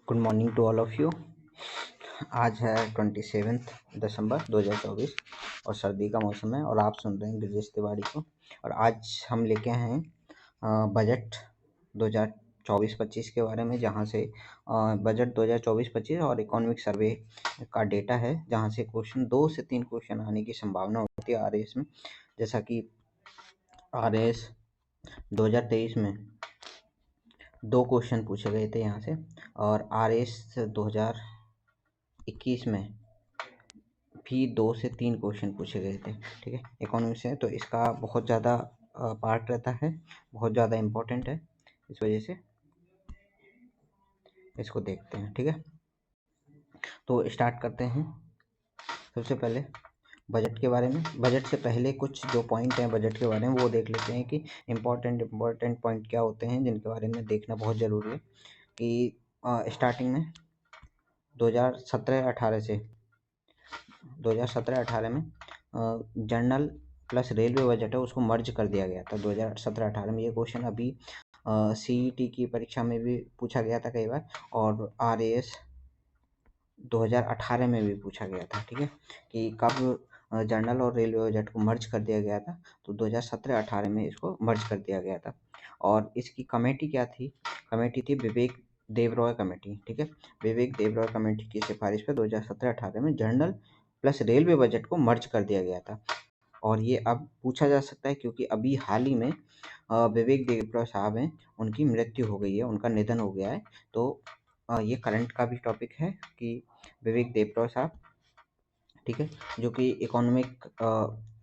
Good morning to all of you. आज है 27 दिसंबर 2024 और सर्दी का मौसम है और आप सुन रहे हैं ब्रजेश तिवारी को। और आज हम लेके आए हैं बजट 2024-25 के बारे में, जहां से बजट 2024-25 और इकोनॉमिक सर्वे का डेटा है, जहां से क्वेश्चन 2 से 3 क्वेश्चन आने की संभावना होती है आरएएस में। जैसा कि आरएएस 2023 में 2 क्वेश्चन पूछे गए थे यहाँ से, और आरएएस 2021 में भी 2 से 3 क्वेश्चन पूछे गए थे। ठीक है, इकोनॉमिक्स से, तो इसका बहुत ज़्यादा पार्ट रहता है, बहुत ज़्यादा इम्पोर्टेंट है, इस वजह से इसको देखते हैं। ठीक है, तो स्टार्ट करते हैं। सबसे पहले बजट के बारे में, बजट से पहले कुछ जो पॉइंट हैं बजट के बारे में वो देख लेते हैं कि इम्पोर्टेंट पॉइंट क्या होते हैं, जिनके बारे में देखना बहुत ज़रूरी है। कि स्टार्टिंग में 2017-18 से 2017-18 में जनरल प्लस रेलवे बजट है उसको मर्ज कर दिया गया था 2017-18 में। ये क्वेश्चन अभी सीईटी की परीक्षा में भी पूछा गया था कई बार, और आरएएस 2018 में भी पूछा गया था। ठीक है, कि कब जनरल और रेलवे बजट को मर्ज कर दिया गया था, तो 2017-18 में इसको मर्ज कर दिया गया था। और इसकी कमेटी क्या थी? कमेटी थी विवेक देबरॉय कमेटी। ठीक है, विवेक देबरॉय कमेटी की सिफारिश पर 2017-18 में जनरल प्लस रेलवे बजट को मर्ज कर दिया गया था। और ये अब पूछा जा सकता है क्योंकि अभी हाल ही में विवेक देबरॉय साहब हैं, उनकी मृत्यु हो गई है, उनका निधन हो गया है। तो ये करंट का भी टॉपिक है कि विवेक देबरॉय साहब, ठीक है, जो कि इकोनॉमिक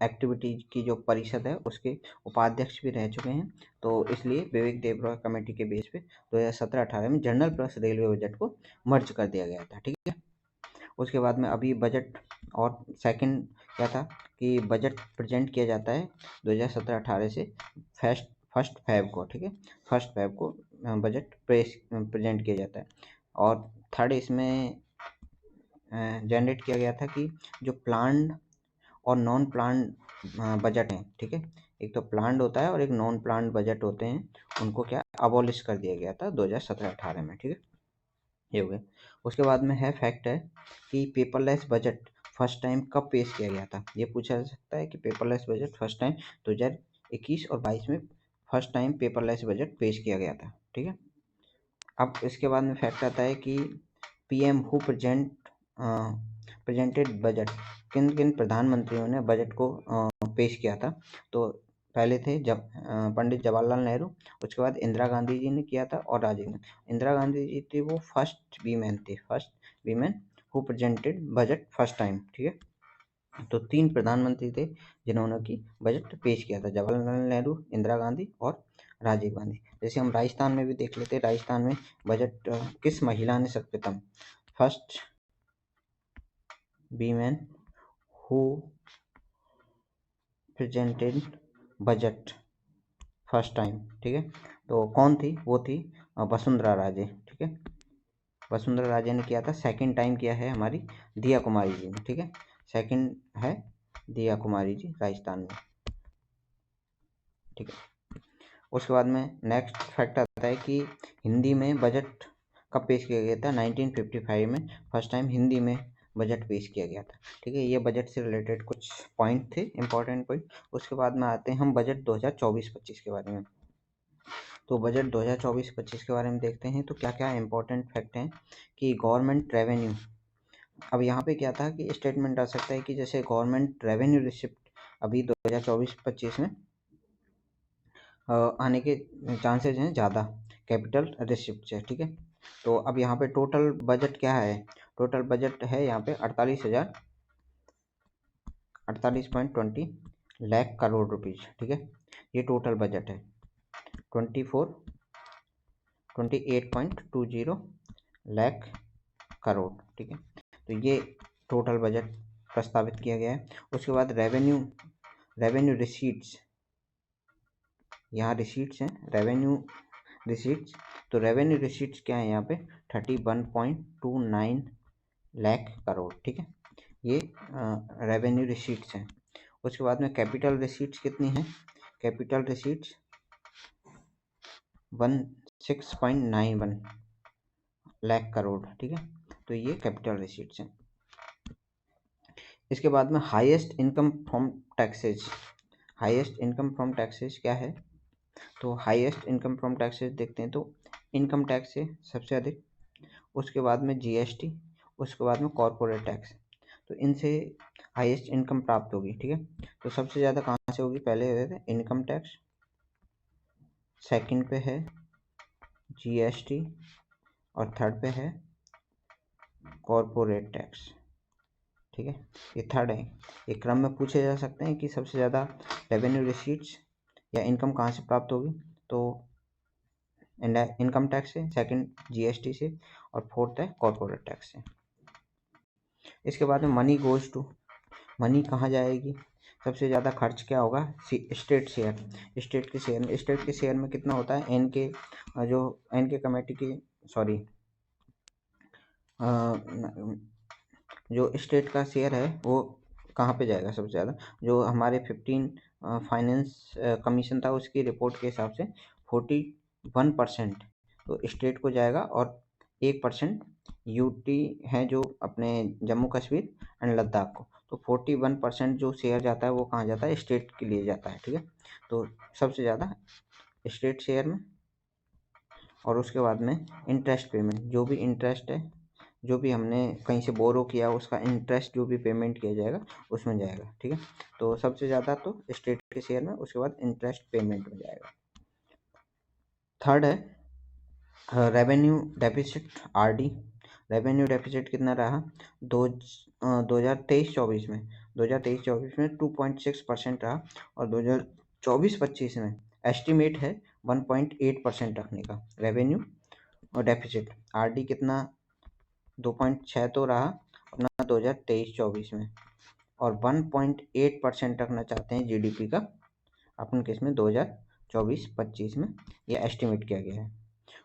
एक्टिविटी की जो परिषद है उसके उपाध्यक्ष भी रह चुके हैं। तो इसलिए विवेक देबरॉय कमेटी के बेस पे 2017-18 में जनरल प्लस रेलवे बजट को मर्ज कर दिया गया था। ठीक है, उसके बाद में अभी बजट, और सेकंड क्या था कि बजट प्रेजेंट किया जाता है 2017-18 से फर्स्ट फेब को। ठीक है, फर्स्ट फेब को बजट प्रेजेंट किया जाता है। और थर्ड इसमें जनरेट किया गया था कि जो प्लान्ड और नॉन प्लान्ड बजट हैं, ठीक है, एक तो प्लान्ड होता है और एक नॉन प्लान्ड बजट होते हैं, उनको क्या अबॉलिश कर दिया गया था 2017-18 में। ठीक है, ये हो गया। उसके बाद में है फैक्ट है कि पेपरलेस बजट फर्स्ट टाइम कब पेश किया गया था। ये पूछा जा सकता है कि पेपरलेस बजट फर्स्ट टाइम 2021 और 22 में फर्स्ट टाइम पेपरलेस बजट पेश किया गया था। ठीक है, अब इसके बाद में फैक्ट आता है कि पीएम हु प्रेजेंटेड बजट, किन किन प्रधानमंत्रियों ने बजट को पेश किया था। तो पहले थे पंडित जवाहरलाल नेहरू, उसके बाद इंदिरा गांधी जी ने किया था, और राजीव गांधी। इंदिरा गांधी जी थी वो first women who presented budget first time. ठीक है, तो 3 प्रधानमंत्री थे जिन्होंने की बजट पेश किया था, जवाहरलाल नेहरू, इंदिरा गांधी और राजीव गांधी। जैसे हम राजस्थान में भी देख लेते हैं, राजस्थान में बजट किस महिला ने सर्वप्रथम, first women who presented budget first time. ठीक है, तो कौन थी? वो थी वसुंधरा राजे। ठीक है, वसुंधरा राजे ने किया था। सेकंड टाइम किया है हमारी दिया कुमारी जी ने। ठीक है, सेकंड है दिया कुमारी जी राजस्थान में। ठीक है, उसके बाद में नेक्स्ट फैक्ट आता है कि हिंदी में बजट कब पेश किया गया था। 1955 में फर्स्ट टाइम हिंदी में बजट पेश किया गया था। ठीक है, ये बजट से रिलेटेड कुछ पॉइंट थे, इंपॉर्टेंट पॉइंट। उसके बाद में आते हैं हम बजट 2024-25 के बारे में। तो बजट 2024-25 के बारे में देखते हैं तो क्या क्या इंपॉर्टेंट फैक्ट हैं कि गवर्नमेंट रेवेन्यू, अब यहाँ पे क्या था कि स्टेटमेंट आ सकता है कि जैसे गवर्नमेंट रेवेन्यू रिसिप्ट अभी 2024-25 में आने के चांसेस हैं ज़्यादा कैपिटल रिसिप्ट से। ठीक है, तो अब यहाँ पे टोटल बजट क्या है? टोटल बजट है यहाँ पे 48.20 लाख करोड़ रुपीज़। ठीक है, ये टोटल बजट है 28.20 लाख करोड़। ठीक है, तो ये टोटल बजट प्रस्तावित किया गया है। उसके बाद रेवेन्यू रिसीट्स, यहाँ रिसीट्स हैं, रेवेन्यू रिसीट्स। तो रेवेन्यू रिसीट्स क्या है यहाँ पे? 31.29 लाख करोड़। ठीक है, ये रेवेन्यू रिसीट्स हैं। उसके बाद में कैपिटल रिसीट्स कितनी है? कैपिटल रिसीट्स 16.91 लाख करोड़, ठीक है। तो ये कैपिटल रिसीट्स हैं। इसके बाद में highest income from taxes. Highest income from taxes क्या है? तो हाईएस्ट इनकम फ्रॉम टैक्सेज देखते हैं तो इनकम टैक्स से सबसे अधिक, उसके बाद में जीएसटी, उसके बाद में कॉरपोरेट टैक्स। तो इनसे हाईएस्ट इनकम प्राप्त होगी, ठीक है। तो सबसे ज़्यादा कहाँ से होगी? पहले हुए थे इनकम टैक्स, सेकंड पे है जीएसटी और थर्ड पे है कॉरपोरेट टैक्स, ठीक है। ये थर्ड है। एक क्रम में पूछे जा सकते हैं कि सबसे ज़्यादा रेवेन्यू रिसीट्स या इनकम कहाँ से प्राप्त होगी? तो इनकम टैक्स से, सेकंड जीएसटी से और फोर्थ है कॉरपोरेट टैक्स से। इसके बाद में मनी गोज टू, मनी कहाँ जाएगी? सबसे ज़्यादा खर्च क्या होगा? State share. स्टेट के शेयर में, स्टेट के शेयर में कितना होता है? एन के जो एन के कमेटी की, सॉरी, जो स्टेट का शेयर है वो कहाँ पे जाएगा सबसे ज़्यादा? जो हमारे 15 फाइनेंस कमीशन था उसकी रिपोर्ट के हिसाब से 41% तो स्टेट को जाएगा और 1% यूटी है जो अपने जम्मू कश्मीर एंड लद्दाख को। तो 41% जो शेयर जाता है वो कहाँ जाता है? स्टेट के लिए जाता है, ठीक है। तो सबसे ज़्यादा स्टेट शेयर में। और उसके बाद में इंटरेस्ट पेमेंट, जो भी इंटरेस्ट है, जो भी हमने कहीं से बोरो किया उसका इंटरेस्ट जो भी पेमेंट किया जाएगा उसमें जाएगा, ठीक है। तो सबसे ज़्यादा तो स्टेट के शेयर में, उसके बाद इंटरेस्ट पेमेंट में जाएगा। थर्ड है revenue deficit, RD. Revenue deficit कितना रहा? 2023-24 में 2023-24 में 2.6% रहा और 2024-25 में एस्टिमेट है 1.8% रखने का रेवेन्यू और डेफिसिट। आरडी कितना? 2.6 तो रहा अपना 2023-24 में और 1.8% रखना चाहते हैं जीडीपी का अपन केस में 2024-25 में, यह एस्टिमेट किया गया है।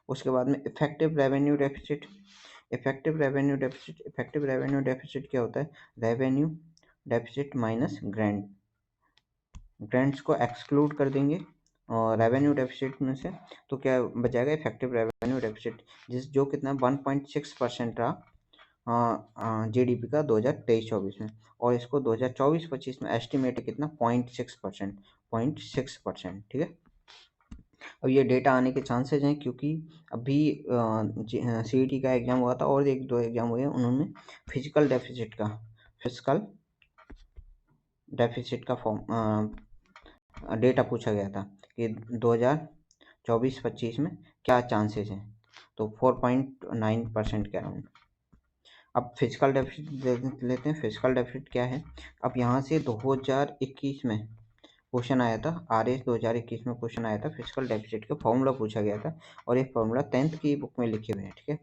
उसके बाद में effective revenue deficit. Effective revenue deficit, effective revenue deficit क्या होता है? रेवेन्यू डेफिसिट माइनस ग्रांट्स को एक्सक्लूड कर देंगे और रेवेन्यू डेफिसिट में से, तो क्या बचाएगा? इफेक्टिव रेवेन्यू डेफिसिट, जो कितना 1.6% रहा जीडीपी का 2023-24 में, और इसको 2024-25 में एस्टिमेट है कितना? 0.6%, ठीक है। अब ये डेटा आने के चांसेस हैं क्योंकि अभी सीईटी का एग्जाम हुआ था और एक दो एग्जाम हुए, उन्होंने फिजिकल डेफिसिट का फॉर्म डेटा पूछा गया था कि 2024-25 में क्या चांसेस हैं, तो 4.9% के अराउंड। अब फिजिकल डेफिसिट देख लेते हैं। फिजिकल डेफिसिट क्या है? अब यहाँ से 2021 में क्वेश्चन आया था, आरएस 2021 में क्वेश्चन आया था, फिजिकल डेफिसिट का फॉर्मूला पूछा गया था और ये फॉर्मूला 10th की बुक में लिखे हुए हैं, ठीक है।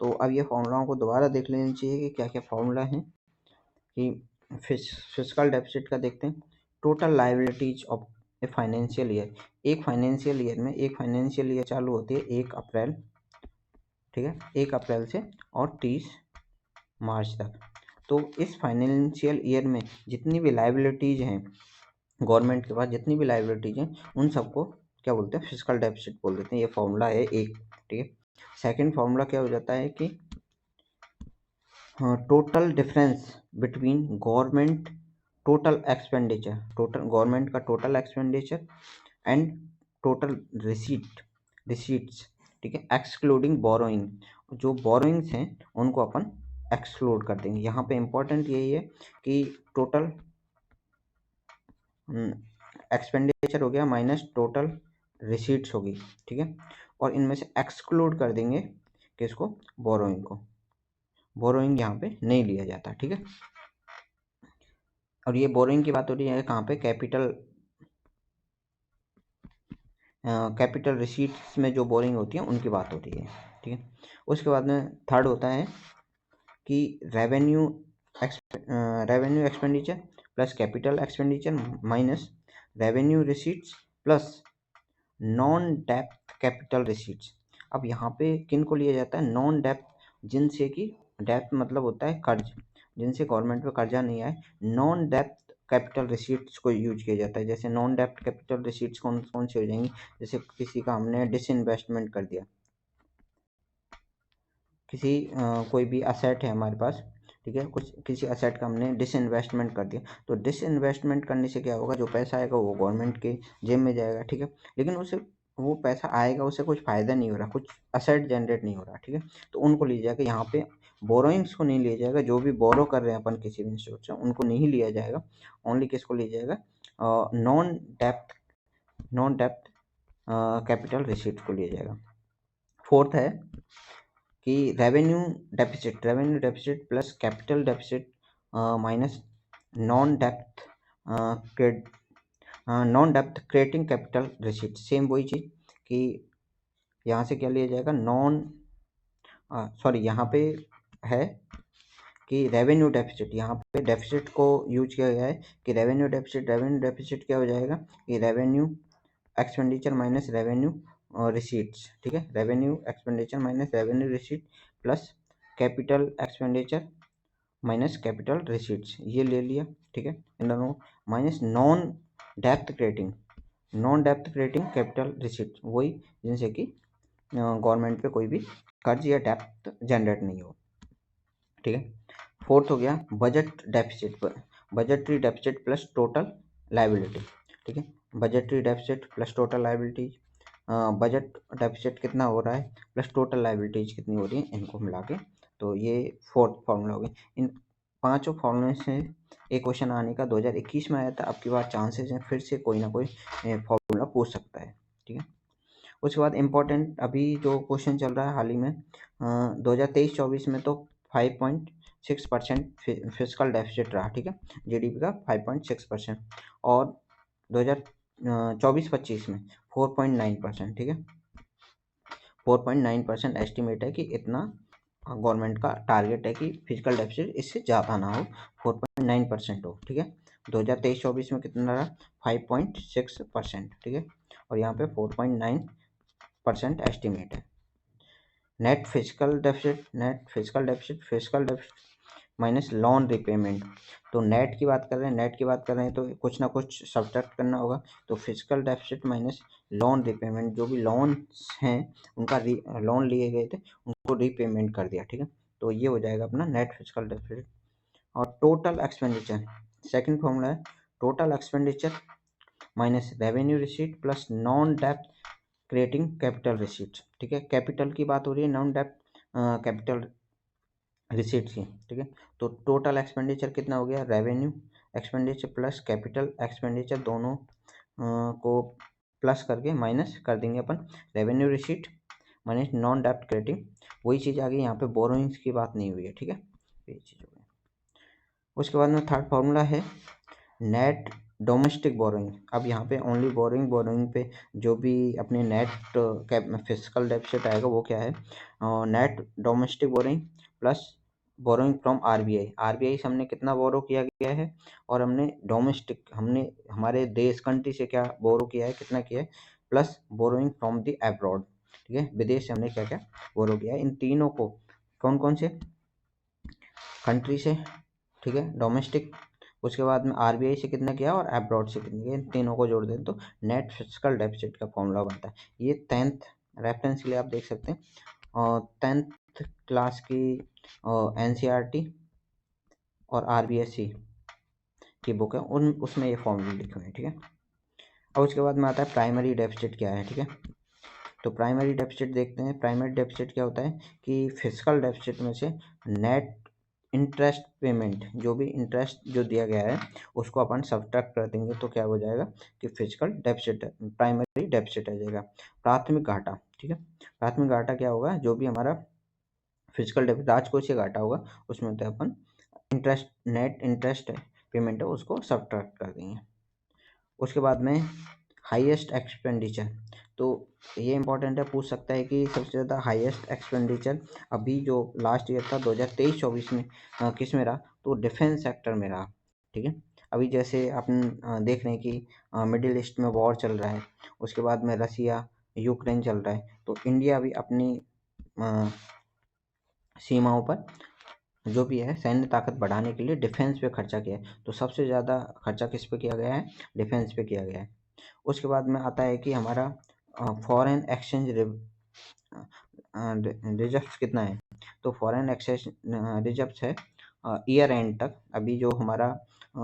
तो अब ये फॉर्मूलाओं को दोबारा देख लेना चाहिए कि क्या क्या फॉर्मूला है। कि फिजिकल डेफिसिट का देखते हैं। Total liabilities of a financial year. एक फाइनेंशियल ईयर चालू होती है 1 अप्रैल, ठीक है, 1 अप्रैल से और 30 मार्च तक। तो इस फाइनेंशियल ईयर में जितनी भी लायबिलिटीज हैं गवर्नमेंट के पास, जितनी भी लायबिलिटीज हैं उन सबको क्या बोलते हैं? फिजिकल डेफिसिट बोल देते हैं। ये फॉर्मूला है एक, ठीक है। सेकंड फॉर्मूला क्या हो जाता है कि total difference between government total expenditure, total government का total expenditure and total receipts, ठीक है, एक्सक्लूडिंग बोरोइंग। जो बोरोइंग्स हैं उनको अपन एक्सक्लूड कर देंगे। यहाँ पे इम्पोर्टेंट यही है कि टोटल एक्सपेंडिचर हो गया माइनस टोटल रिसीट्स होगी, ठीक है, और इनमें से एक्सक्लूड कर देंगे किसको? बोरोइंग को। बोरोइंग यहाँ पे नहीं लिया जाता, ठीक है। और ये बोरोइंग की बात हो रही है कहाँ पे? कैपिटल रिसीट्स में जो बोरिंग होती है उनकी बात हो रही है, ठीक है। उसके बाद में थर्ड होता है कि revenue expenditure plus capital expenditure minus revenue receipts plus non depth capital receipts. अब यहाँ पे किन को लिया जाता है? नॉन डेप्थ, जिनसे कि डेप्थ मतलब होता है कर्ज, जिनसे गवर्नमेंट पे कर्जा नहीं आए, नॉन डेप्थ कैपिटल रिसीट्स को यूज किया जाता है। जैसे नॉन डेप्थ कैपिटल रिसीट्स कौन कौन सी हो जाएंगी? जैसे किसी का हमने डिसइन्वेस्टमेंट कर दिया, किसी कोई भी असेट है हमारे पास, ठीक है, कुछ किसी असेट का हमने डिसइन्वेस्टमेंट कर दिया, तो डिसइन्वेस्टमेंट करने से क्या होगा, जो पैसा आएगा वो गवर्नमेंट के जेब में जाएगा, ठीक है, लेकिन उसे वो पैसा आएगा, उससे कुछ फ़ायदा नहीं हो रहा, कुछ असेट जनरेट नहीं हो रहा, ठीक है, तो उनको लिया जाएगा। यहाँ पे बोरोइंग्स को नहीं लिया जाएगा, जो भी बोरो कर रहे हैं अपन किसी भी इंस्टीट्यूट से उनको नहीं लिया जाएगा, ओनली किसको लिया जाएगा, नॉन डेप्थ कैपिटल रिसीट को लिया जाएगा। फोर्थ है कि revenue deficit plus capital deficit minus non depth non डेप्थ क्रिएटिंग कैपिटल रिसीट, सेम वही चीज़ कि यहाँ से क्या लिया जाएगा, यहाँ पे है कि रेवेन्यू डेफिसिट, यहाँ पे डेफिसिट को यूज किया गया है कि रेवेन्यू डेफिसिट क्या हो जाएगा कि revenue expenditure minus revenue receipts, ठीक है, revenue expenditure minus revenue receipt plus capital expenditure minus capital receipts, ये ले लिया, ठीक है, इन दोनों माइनस नॉन डेप्थ क्रिएटिंग कैपिटल रिसीट, वही जिनसे कि गवर्नमेंट पे कोई भी कर्ज या डेप्थ जनरेट नहीं हो, ठीक है। फोर्थ हो गया budgetary deficit plus total liability, ठीक है, budgetary deficit plus total liabilities, budget deficit कितना हो रहा है प्लस टोटल लायबिलिटीज कितनी हो रही है, इनको मिला के, तो ये फोर्थ फॉर्मूला हो गया। इन पांचों फॉर्मूले से एक क्वेश्चन आने का 2021 में आया था, अब की बार चांसेस हैं फिर से कोई ना कोई फॉर्मूला पूछ सकता है, ठीक है। उसके बाद इम्पोर्टेंट अभी जो क्वेश्चन चल रहा है हाल ही में 2023-24 में तो 5.6% फिजिकल डेफिसिट रहा, ठीक है, जीडीपी का 5.6%, और 2024-25 में 4.9%, ठीक है, 4.9% एस्टिमेट है कि इतना गवर्नमेंट का टारगेट है कि फिजिकल डेफिसिट इससे ज़्यादा ना हो, 4.9% हो, ठीक है। 2023-24 में कितना रहा, 5.6%, ठीक है, और यहाँ पे 4.9% एस्टिमेट है। Net physical deficit minus loan repayment, तो नेट की बात कर रहे हैं तो कुछ ना कुछ सब्ट्रैक्ट करना होगा, तो physical deficit minus loan repayment, जो भी लोन्स हैं उनका लोन लिए गए थे उनको रीपेमेंट कर दिया, ठीक है, तो ये हो जाएगा अपना नेट फिजिकल डेफिसिट। और टोटल एक्सपेंडिचर, सेकंड फॉर्मूला है total expenditure minus revenue receipt plus non डेप्थ क्रिएटिंग कैपिटल रिसीट्स, ठीक है, कैपिटल की बात हो रही है, नॉन डेप्थ कैपिटल रिसीट्स की, ठीक है, तो टोटल एक्सपेंडिचर कितना हो गया, revenue expenditure plus capital expenditure दोनों को प्लस करके माइनस कर देंगे अपन, रेवेन्यू रिसीट माइनस नॉन डेप्थ क्रिएटिंग, वही चीज़ आ गई, यहाँ पे बोरोइंग्स की बात नहीं हुई है, ठीक है, ये चीज़ हो गई। उसके बाद में थर्ड फार्मूला है नेट डोमेस्टिक बोरोइंग, अब यहाँ पे ओनली बोरोइंग पे जो भी अपने नेट फिजिकल डेफिसिट आएगा वो क्या है, net domestic borrowing plus borrowing from RBI से हमने कितना बोरो किया गया है, और हमने डोमेस्टिक हमने हमारे देश कंट्री से क्या बोरो किया है, कितना किया है, plus borrowing from the abroad, ठीक है, विदेश से हमने क्या क्या बोरो किया है, इन तीनों को कौन कौन से कंट्री से, ठीक है, डोमेस्टिक, उसके बाद में आरबीआई से कितना किया और अब्रॉड से कितना किया, इन तीनों को जोड़ दें तो नेट फिजिकल डेफिसिट का फॉर्मूला बनता है। ये 10th रेफरेंस के लिए आप देख सकते हैं, और 10th क्लास की एनसीईआरटी और आरबीएससी की बुक है, उसमें ये फॉर्मूले लिखे हुए हैं, ठीक है। और उसके बाद में आता है प्राइमरी डेफिसिट क्या है, ठीक है, तो प्राइमरी डेफिसिट देखते हैं। प्राइमरी डेफिसिट क्या होता है कि फिजिकल डेफिसिट में से नेट इंटरेस्ट पेमेंट, जो भी इंटरेस्ट जो दिया गया है उसको अपन सब्ट्रैक्ट कर देंगे तो क्या हो जाएगा कि फिजिकल डेफिसिट प्राइमरी डेफिसिट आ जाएगा। प्राथमिक घाटा, ठीक है, प्राथमिक घाटा क्या होगा, जो भी हमारा फिजिकल डेफिसिट राजकोषीय घाटा होगा उसमें तो अपन नेट इंटरेस्ट पेमेंट है उसको सब्ट्रैक्ट कर देंगे। उसके बाद में हाईएस्ट एक्सपेंडिचर, तो ये इंपॉर्टेंट है, पूछ सकता है कि सबसे ज़्यादा हाईएस्ट एक्सपेंडिचर अभी जो लास्ट ईयर था 2023-24 में किस में रहा, तो डिफेंस सेक्टर में रहा, ठीक है। अभी जैसे अपन देख रहे हैं कि मिडिल ईस्ट में वॉर चल रहा है, उसके बाद में रसिया यूक्रेन चल रहा है, तो इंडिया भी अपनी सीमाओं पर जो भी है सैन्य ताकत बढ़ाने के लिए डिफेंस पे खर्चा किया है, तो सबसे ज़्यादा खर्चा किस पे किया गया है, डिफेंस पे किया गया है। उसके बाद में आता है कि हमारा फॉरेन एक्सचेंज रिजर्व कितना है, तो फॉरेन एक्सचेंज रिजर्व है ईयर एंड तक, अभी जो हमारा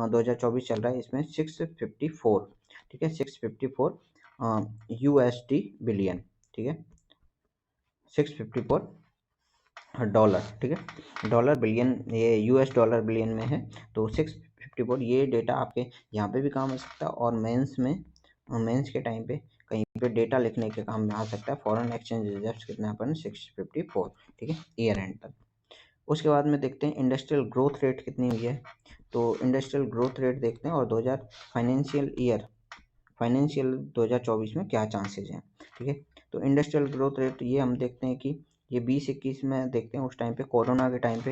2024 चल रहा है इसमें 654, ठीक है, 654 USD बिलियन, ठीक है, 654 डॉलर, ठीक है, डॉलर बिलियन, ये US डॉलर बिलियन में है, तो 654, ये डेटा आपके यहाँ पे भी काम आ सकता है और मेंस के टाइम पे कहीं पे डेटा लिखने के काम में आ सकता है। फॉरेन एक्सचेंज रिजर्व कितना अपन 654, ठीक है, ईयर एंड तक। उसके बाद में देखते हैं इंडस्ट्रियल ग्रोथ रेट कितनी हुई है, तो इंडस्ट्रियल ग्रोथ रेट देखते हैं और 2000 फाइनेंशियल 2024 में क्या चांसेज हैं, ठीक है। तो इंडस्ट्रियल ग्रोथ रेट ये हम देखते हैं कि ये 2021 में देखते हैं, उस टाइम पे कोरोना के टाइम पे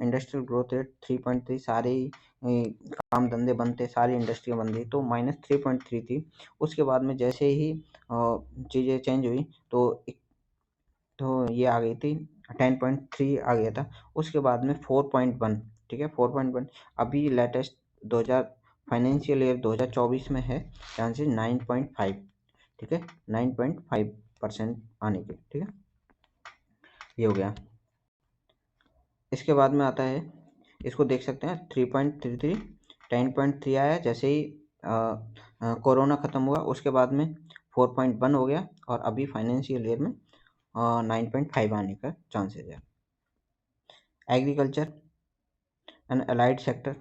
इंडस्ट्रियल ग्रोथ रेट 3.3, सारे ही काम धंधे बनते, सारी इंडस्ट्रियाँ बन रही, तो -3.3 थी। उसके बाद में जैसे ही चीज़ें चेंज हुई तो ये आ गई थी 10.3 आ गया था, उसके बाद में 4.1, ठीक है, 4.1, अभी लेटेस्ट 2000 फाइनेंशियल ईयर 2024 में है चांसेस 9.5, ठीक है, 9.5% आने के, ठीक है, ये हो गया। इसके बाद में आता है, इसको देख सकते हैं 3.33, 10.3 आया, जैसे ही कोरोना ख़त्म हुआ उसके बाद में 4.1 हो गया और अभी फाइनेंशियल ईयर में 9.5 आने का चांसेस है। Agriculture and allied sector,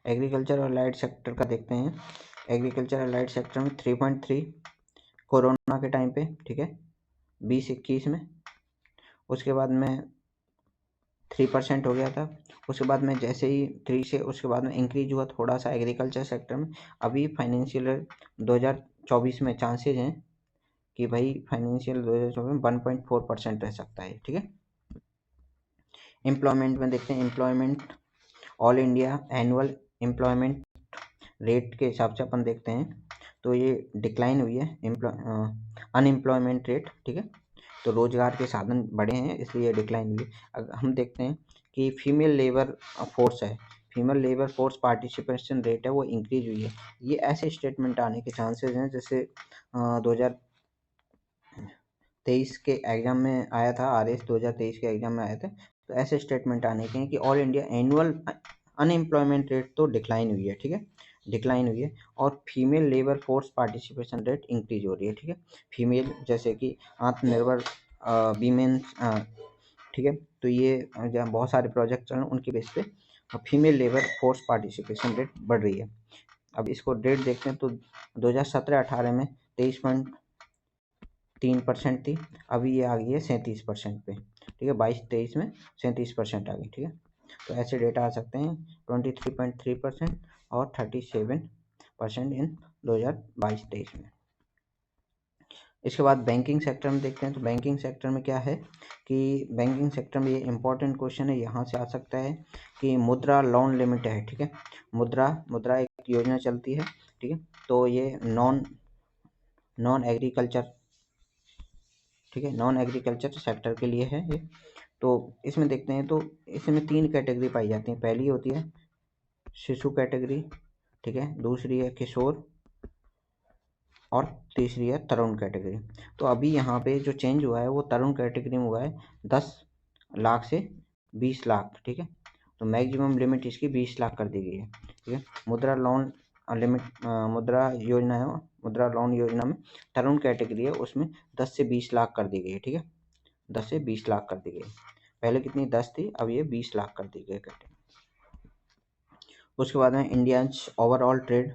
agriculture और अलाइड सेक्टर का देखते हैं। एग्रीकल्चर अलाइड सेक्टर में 3.3 कोरोना के टाइम पे, ठीक है, 2021 में, उसके बाद में 3% हो गया था, उसके बाद में जैसे ही 3 से उसके बाद में इंक्रीज हुआ थोड़ा सा एग्रीकल्चर सेक्टर में। अभी फाइनेंशियल 2024 में चांसेज हैं कि भाई फाइनेंशियल 2024 में 1.4% रह सकता है, ठीक है। एम्प्लॉयमेंट में देखते हैं, employment all India annual employment rate के हिसाब से अपन देखते हैं तो ये डिक्लाइन हुई है अनएम्प्लॉयमेंट रेट, ठीक है, तो रोजगार के साधन बढ़े हैं इसलिए डिक्लाइन हुई है। अगर हम देखते हैं कि फीमेल लेबर फोर्स है, female labour force participation rate है वो इंक्रीज हुई है। ये ऐसे स्टेटमेंट आने के चांसेस हैं जैसे 2023 के एग्जाम में आया था, RS 2023 के एग्जाम में आए थे, तो ऐसे स्टेटमेंट आने के हैं कि all India annual unemployment rate तो डिक्लाइन हुई है, ठीक है, डिक्लाइन हुई है, और female labour force participation rate increase हो रही है, ठीक है, फीमेल जैसे कि आत्मनिर्भर वीमेंस, ठीक है, तो ये जहाँ बहुत सारे प्रोजेक्ट चल रहे हैं उनके बेस पे female labour force participation rate बढ़ रही है। अब इसको रेट देखते हैं तो 2017-18 में 23.3% थी, अभी ये आ गई है 37% पे, ठीक है, 22-23 में 37% आ गई, ठीक है। तो ऐसे डेटा आ सकते हैं 23.3% और 37% इन 2022-23 में। इसके बाद बैंकिंग सेक्टर में देखते हैं, तो बैंकिंग सेक्टर में क्या है कि बैंकिंग सेक्टर में ये इंपॉर्टेंट क्वेश्चन है, यहाँ से आ सकता है कि मुद्रा लोन लिमिट है, ठीक है, मुद्रा एक योजना चलती है, ठीक है, तो ये नॉन एग्रीकल्चर, ठीक है, नॉन एग्रीकल्चर सेक्टर के लिए है ये। तो इसमें देखते हैं तो इसमें 3 कैटेगरी पाई जाती हैं, पहली होती है शिशु कैटेगरी, ठीक है, दूसरी है किशोर और तीसरी है तरुण कैटेगरी। तो अभी यहाँ पे जो चेंज हुआ है वो तरुण कैटेगरी में हुआ है 10 लाख से 20 लाख, ठीक है, तो मैक्सिमम लिमिट इसकी 20 लाख कर दी गई है, ठीक है। मुद्रा लोन लिमिट मुद्रा योजना है, मुद्रा लोन योजना में तरुण कैटेगरी है उसमें 10 से 20 लाख कर दी गई है, ठीक है, 10 से 20 लाख कर दी गई, पहले कितनी 10 थी, अब ये 20 लाख कर दी गई कैटेगरी। उसके बाद में इंडियंस ओवरऑल ट्रेड,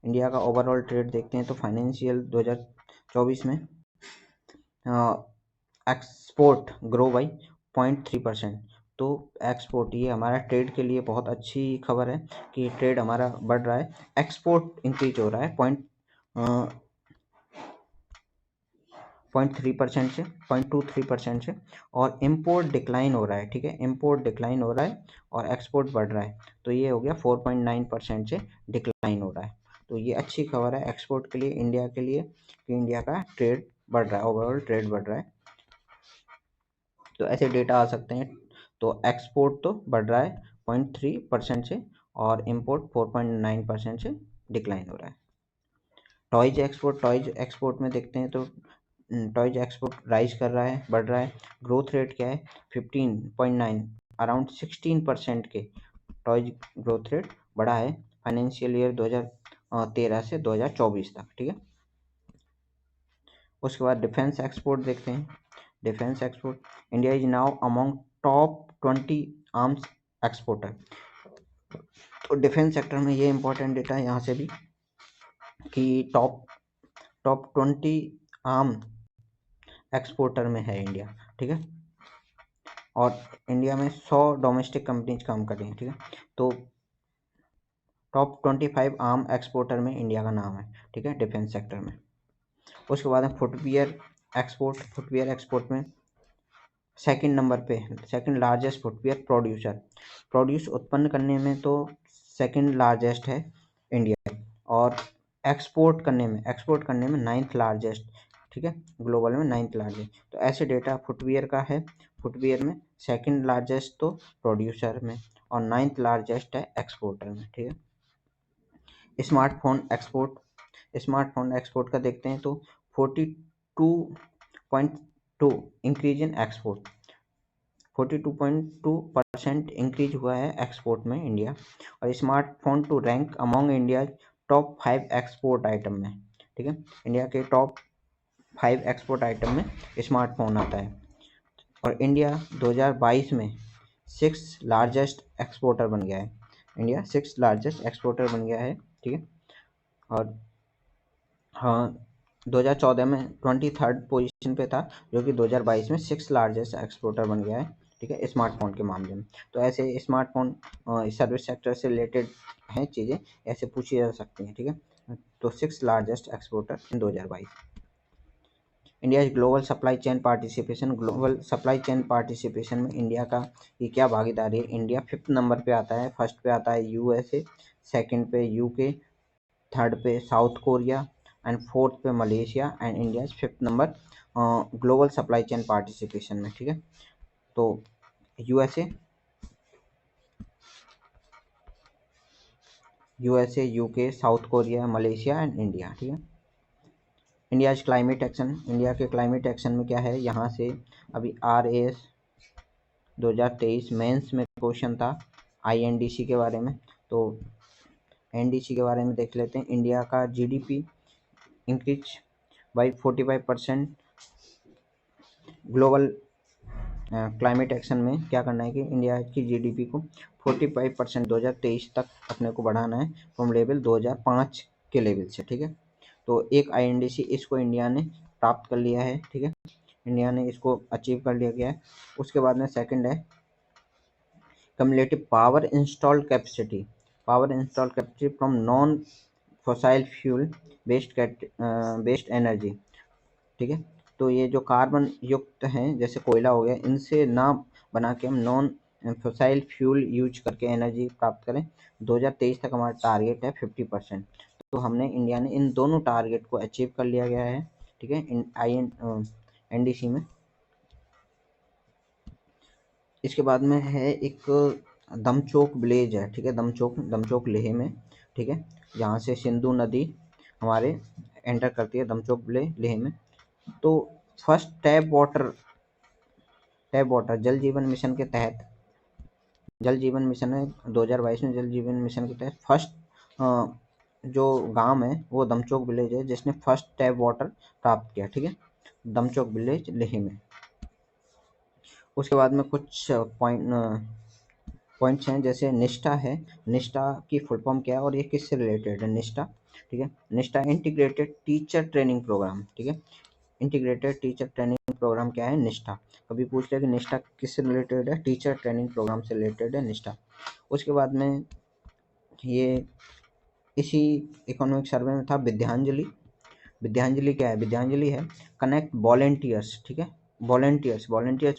इंडिया का ओवरऑल ट्रेड देखते हैं तो फाइनेंशियल 2024 में एक्सपोर्ट ग्रो बाई 0.3%, तो एक्सपोर्ट ये हमारा ट्रेड के लिए बहुत अच्छी खबर है कि ट्रेड हमारा बढ़ रहा है, एक्सपोर्ट इंक्रीज हो रहा है 0.3% से 0.23% से, और इम्पोर्ट डिक्लाइन हो रहा है, ठीक है, इम्पोर्ट डिक्लाइन हो रहा है और एक्सपोर्ट बढ़ रहा है, तो ये हो गया 4.9% से डिक्लाइन हो रहा है। तो ये अच्छी खबर है एक्सपोर्ट के लिए, इंडिया के लिए, कि इंडिया का ट्रेड बढ़ रहा है, ओवरऑल ट्रेड बढ़ रहा है। तो ऐसे डेटा आ सकते हैं, तो एक्सपोर्ट तो बढ़ रहा है 0.3% से और इम्पोर्ट 4.9% से डिक्लाइन हो रहा है। टॉयज एक्सपोर्ट में देखते हैं तो टॉयज एक्सपोर्ट राइज कर रहा है, बढ़ रहा है। ग्रोथ रेट क्या है 15.9, अराउंड 16% के टॉयज ग्रोथ रेट बढ़ा है फाइनेंशियल ईयर 2013 से 2024 तक, ठीक है। उसके बाद डिफेंस एक्सपोर्ट देखते हैं। Defence export, India is now among top 20 arms exporter. तो डिफेंस सेक्टर में ये इंपॉर्टेंट डेटा है यहाँ से भी कि टॉप 20 आर्म एक्सपोर्टर में है इंडिया, ठीक है। और इंडिया में 100 डोमेस्टिक कंपनीज काम कर रही हैं, ठीक है। तो टॉप 25 आर्म एक्सपोर्टर में इंडिया का नाम है, ठीक है, डिफेंस सेक्टर में। उसके बाद में फुटवियर एक्सपोर्ट में सेकंड नंबर पे, सेकंड लार्जेस्ट फुटवियर प्रोड्यूस उत्पन्न करने में तो सेकंड लार्जेस्ट है इंडिया, और एक्सपोर्ट करने में 9th लार्जेस्ट, ठीक है, ग्लोबल में 9th लार्जेस्ट। तो ऐसे डेटा फुटवियर का है। फुटवियर में सेकंड लार्जेस्ट तो प्रोड्यूसर में और 9th लार्जेस्ट है एक्सपोर्टर में, ठीक है। स्मार्टफोन एक्सपोर्ट का देखते हैं तो 42.2 इंक्रीज इन एक्सपोर्ट, 42.2% इंक्रीज हुआ है एक्सपोर्ट में इंडिया। और smartphone to rank among India top 5 export item में, ठीक है। इंडिया के टॉप 5 एक्सपोर्ट आइटम में स्मार्टफोन आता है। और इंडिया 2022 में 6th लार्जेस्ट एक्सपोर्टर बन गया है। इंडिया 6th लार्जेस्ट एक्सपोर्टर बन गया है, ठीक है। और हाँ, 2014 में 23rd पोजीशन पे था, जो कि 2022 में 6th लार्जेस्ट एक्सपोर्टर बन गया है, ठीक है, स्मार्टफोन के मामले में। तो ऐसे स्मार्टफोन सर्विस सेक्टर से रिलेटेड हैं चीज़ें, ऐसे पूछी जा सकती हैं, ठीक है। तो 6th लार्जेस्ट एक्सपोर्टर इन 2022। India global supply chain participation में इंडिया का ये क्या भागीदारी है। इंडिया 5th नंबर पे आता है। फर्स्ट पे आता है यूएसए, सेकंड पे यूके, थर्ड पे साउथ कोरिया एंड फोर्थ पे Malaysia, and India 5th number global supply chain participation में, ठीक है। तो USA, UK, south Korea, Malaysia and India, ठीक है। इंडिया के क्लाइमेट एक्शन में क्या है, यहाँ से अभी RAS 2023 मेंस में क्वेश्चन था INDC के बारे में। तो NDC के बारे में देख लेते हैं। इंडिया का GDP increase by 45%। Global climate action में क्या करना है कि इंडिया की GDP को 45% 2023 तक अपने को बढ़ाना है, फ्रॉम लेवल 2005 के लेवल से, ठीक है। तो एक INDC इसको इंडिया ने प्राप्त कर लिया है, ठीक है, इंडिया ने इसको अचीव कर लिया गया है। उसके बाद में सेकंड है cumulative power installed capacity from non fossil fuel based energy, ठीक है। तो ये जो कार्बन युक्त हैं, जैसे कोयला हो गया, इनसे ना बना के हम नॉन फॉसाइल फ्यूल यूज करके एनर्जी प्राप्त करें। 2023 तक हमारा टारगेट है 50%। तो हमने इंडिया ने इन दोनों टारगेट को अचीव कर लिया गया है, ठीक है, NDC में। इसके बाद में है एक दमचोक विलेज है, ठीक है, दमचोक लेह में, ठीक है, जहाँ से सिंधु नदी हमारे एंटर करती है दमचोक लेह में। तो फर्स्ट टैप वाटर जल जीवन मिशन के तहत, जल जीवन मिशन है 2022 में, जल जीवन मिशन के तहत फर्स्ट जो गांव है वो दमचोक विलेज है, जिसने फर्स्ट टैप वाटर प्राप्त किया, ठीक है, दमचोक विलेज लेह में। उसके बाद में कुछ पॉइंट्स हैं, जैसे निष्ठा है। निष्ठा की फुल फॉर्म क्या है और ये किससे रिलेटेड है निष्ठा, ठीक है। निष्ठा इंटीग्रेटेड टीचर ट्रेनिंग प्रोग्राम, ठीक है, इंटीग्रेटेड टीचर ट्रेनिंग प्रोग्राम क्या है निष्ठा। कभी पूछ लिया कि निष्ठा किससे रिलेटेड है, टीचर ट्रेनिंग प्रोग्राम से रिलेटेड है निष्ठा। उसके बाद में ये इसी इकोनॉमिक सर्वे में था विद्यांजलि क्या है, विद्यांजलि है कनेक्ट वॉलेंटियर्स, ठीक है। वॉलेंटियर्स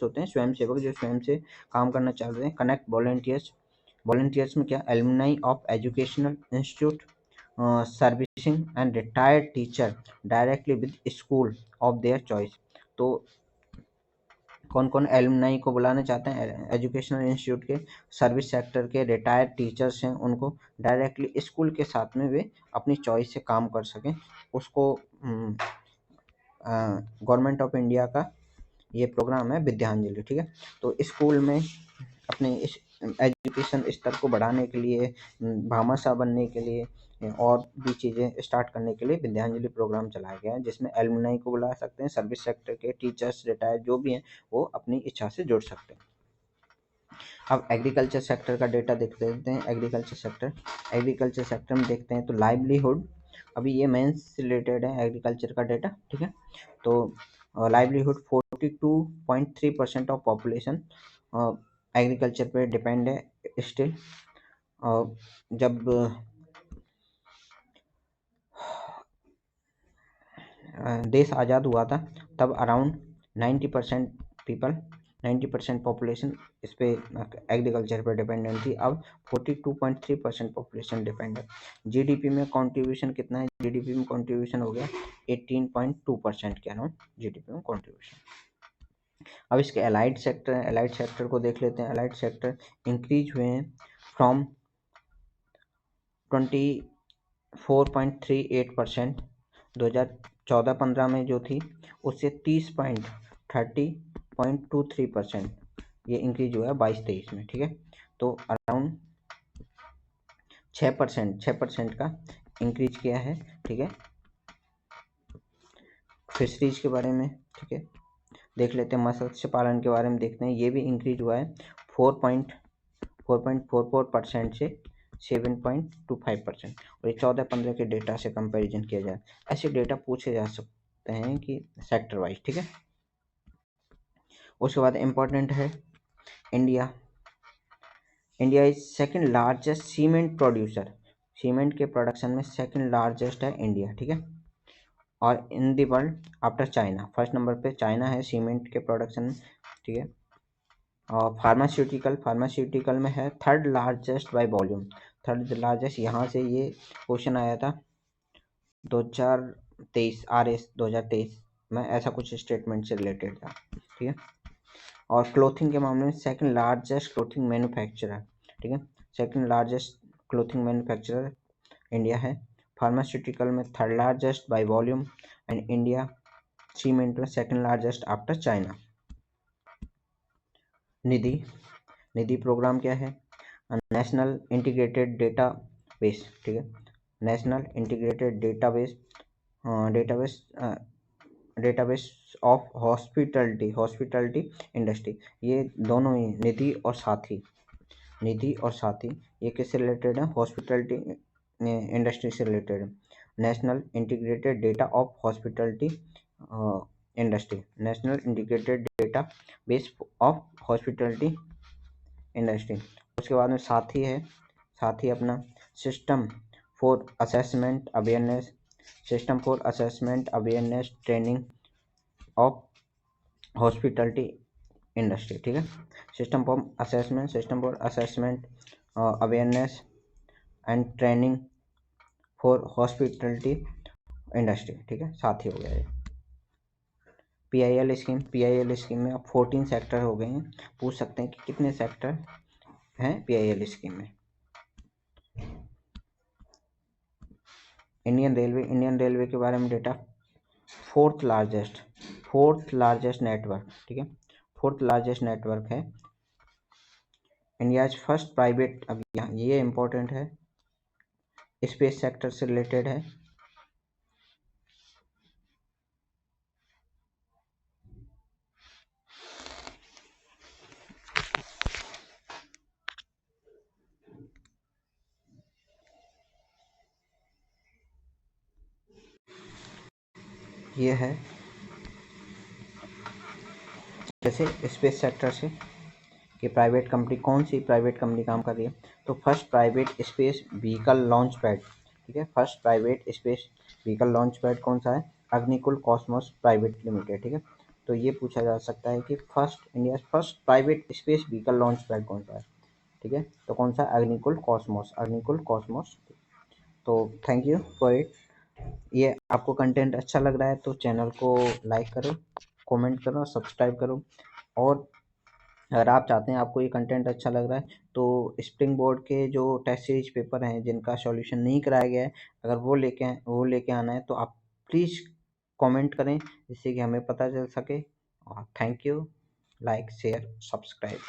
होते हैं स्वयंसेवक जो स्वयं से काम करना चाहते हैं। कनेक्ट वॉलेंटियर्स में क्या, alumni of educational institute servicing and retired teacher directly with school of their choice. तो कौन कौन एलुमनाई को बुलाना चाहते हैं, एजुकेशनल इंस्टीट्यूट के सर्विस सेक्टर के रिटायर्ड टीचर्स हैं, उनको डायरेक्टली स्कूल के साथ में वे अपनी चॉइस से काम कर सकें, उसको गवर्नमेंट ऑफ इंडिया का ये प्रोग्राम है विद्यांजलि, ठीक है। तो स्कूल में अपने इस एजुकेशन स्तर को बढ़ाने के लिए, भामाशाह बनने के लिए और भी चीज़ें स्टार्ट करने के लिए विद्यांजलि प्रोग्राम चलाया गया है, जिसमें एलुमनाई को बुला सकते हैं, सर्विस सेक्टर के टीचर्स, रिटायर्ड जो भी हैं वो अपनी इच्छा से जुड़ सकते हैं। अब एग्रीकल्चर सेक्टर का डेटा देखते हैं। एग्रीकल्चर सेक्टर में देखते हैं तो लाइवलीहुड, अभी ये मेंस से रिलेटेड है एग्रीकल्चर का डेटा, ठीक है। तो लाइवलीहुड 42.3% ऑफ पॉपुलेशन एग्रीकल्चर पे डिपेंड है स्टिल। जब देश आज़ाद हुआ था तब अराउंड 90% पॉपुलेशन इस पे एग्रीकल्चर पर डिपेंडेंट थी। अब 42.3% पॉपुलेशन डिपेंड है। जीडीपी में कंट्रीब्यूशन कितना है? जीडीपी में कंट्रीब्यूशन हो गया 18.2% के अराउंड जीडीपी में कंट्रीब्यूशन। अब इसके एलाइड सेक्टर को देख लेते हैं। एलाइड सेक्टर इंक्रीज हुए हैं फ्रॉम 24.38% 2014-15 में जो थी उससे 30.23% ये इंक्रीज हुआ है 22-23 में, ठीक है। तो अराउंड 6% का इंक्रीज किया है, ठीक है। फिशरीज के बारे में, ठीक है, देख लेते हैं। मत्स्य पालन के बारे में देखते हैं, ये भी इंक्रीज हुआ है 4.44% से 7.25%। और ये 14-15 के डेटा से कंपैरिजन किया जाए, ऐसे डेटा पूछे जा सकते हैं कि सेक्टर वाइज, ठीक है। उसके बाद इम्पोर्टेंट है India is second largest cement producer. Cement के प्रोडक्शन में सेकंड लार्जेस्ट है इंडिया, ठीक है। और in the world after China, first number पे चाइना है सीमेंट के प्रोडक्शन में, ठीक है। और फार्मास्यूटिकल में है third largest by volume. Third largest, यहाँ से ये क्वेश्चन आया था 2023 RS 2023 में, ऐसा कुछ स्टेटमेंट से रिलेटेड था, ठीक है। और क्लोथिंग के मामले में सेकंड लार्जेस्ट क्लोथिंग मैन्युफैक्चरर, ठीक है। Second largest clothing manufacturer India है। फार्मास्यूटिकल में third largest by volume and India cement में सेकंड लार्जेस्ट आफ्टर चाइना। निधि प्रोग्राम क्या है? नेशनल इंटीग्रेटेड डेटा बेस, ठीक है। National integrated database of hospitality industry. ये दोनों ही निधि और साथी ये किससे रिलेटेड है? हॉस्पिटलिटी इंडस्ट्री से रिलेटेड है। National integrated data of hospitality industry, national integrated data base of hospitality industry. उसके बाद में साथी अपना system for assessment awareness training of hospitality industry, ठीक है। System for assessment awareness and training for hospitality industry, ठीक है, साथी हो गया ये। PIL स्कीम में अब 14 सेक्टर हो गए हैं। पूछ सकते हैं कि कितने सेक्टर हैं PIL स्कीम में। इंडियन रेलवे के बारे में डेटा, फोर्थ लार्जेस्ट नेटवर्क, ठीक है, फोर्थ लार्जेस्ट नेटवर्क है। इंडिया फर्स्ट प्राइवेट, अब यहाँ ये इंपॉर्टेंट है, स्पेस सेक्टर से रिलेटेड है। ये है जैसे स्पेस सेक्टर से कि प्राइवेट कंपनी, कौन सी प्राइवेट कंपनी काम कर रही है। तो first private space vehicle launch pad, ठीक है, first private space vehicle launch pad कौन सा है? अग्निकुल कॉस्मोस प्राइवेट लिमिटेड, ठीक है। तो ये पूछा जा सकता है कि India first private space vehicle launch pad कौन सा है, ठीक है। तो कौन सा? अग्निकुल कॉस्मोस। तो थैंक यू फॉर इट। ये आपको कंटेंट अच्छा लग रहा है तो चैनल को लाइक करो, कमेंट करो, सब्सक्राइब करो। और अगर आप चाहते हैं, आपको ये कंटेंट अच्छा लग रहा है, तो स्प्रिंग बोर्ड के जो टेस्ट सीरीज पेपर हैं जिनका सॉल्यूशन नहीं कराया गया है, अगर वो लेके आना है तो आप प्लीज़ कमेंट करें जिससे कि हमें पता चल सके। और thank you. Like share subscribe.